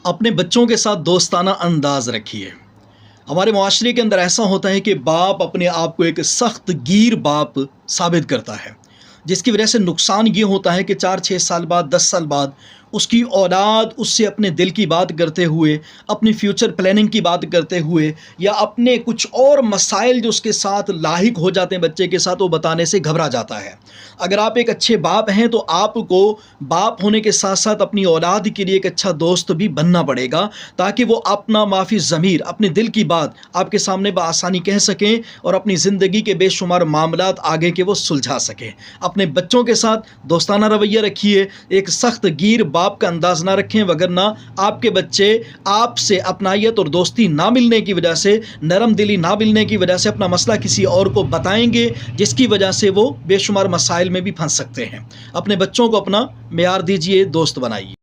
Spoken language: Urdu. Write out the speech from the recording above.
اپنے بچوں کے ساتھ دوستانہ انداز رکھیے۔ ہمارے معاشرے کے اندر ایسا ہوتا ہے کہ باپ اپنے آپ کو ایک سخت گیر باپ ثابت کرتا ہے، جس کی وجہ سے نقصان یہ ہوتا ہے کہ 4-6 سال بعد 10 سال بعد اس کی اولاد اس سے اپنے دل کی بات کرتے ہوئے، اپنی فیوچر پلاننگ کی بات کرتے ہوئے، یا اپنے کچھ اور مسائل جو اس کے ساتھ لاحق ہو جاتے ہیں بچے کے ساتھ، وہ بتانے سے گھبرا جاتا ہے۔ اگر آپ ایک اچھے باپ ہیں تو آپ کو باپ ہونے کے ساتھ ساتھ اپنی اولاد کے لیے ایک اچھا دوست بھی بننا پڑے گا، تاکہ وہ اپنا معافی ضمیر، اپنے دل کی بات آپ کے سامنے بآسانی کہہ سکیں اور اپنی زندگی کے بے شمار معاملات آگے کے وہ سلجھا سکیں۔ اپنے بچوں کے ساتھ دوستانہ رویہ رکھیے، ایک سخت گیر باپ کا انداز نہ رکھیں، وگرنہ آپ کے بچے آپ سے اپنائیت اور دوستی نہ ملنے کی وجہ سے، نرم دلی نہ ملنے کی وجہ سے اپنا مسئلہ کسی اور کو بتائیں گے، جس کی وجہ سے وہ بے شمار مسائل میں بھی پھنس سکتے ہیں۔ اپنے بچوں کو اپنا معیار دیجیے، دوست بنائیے۔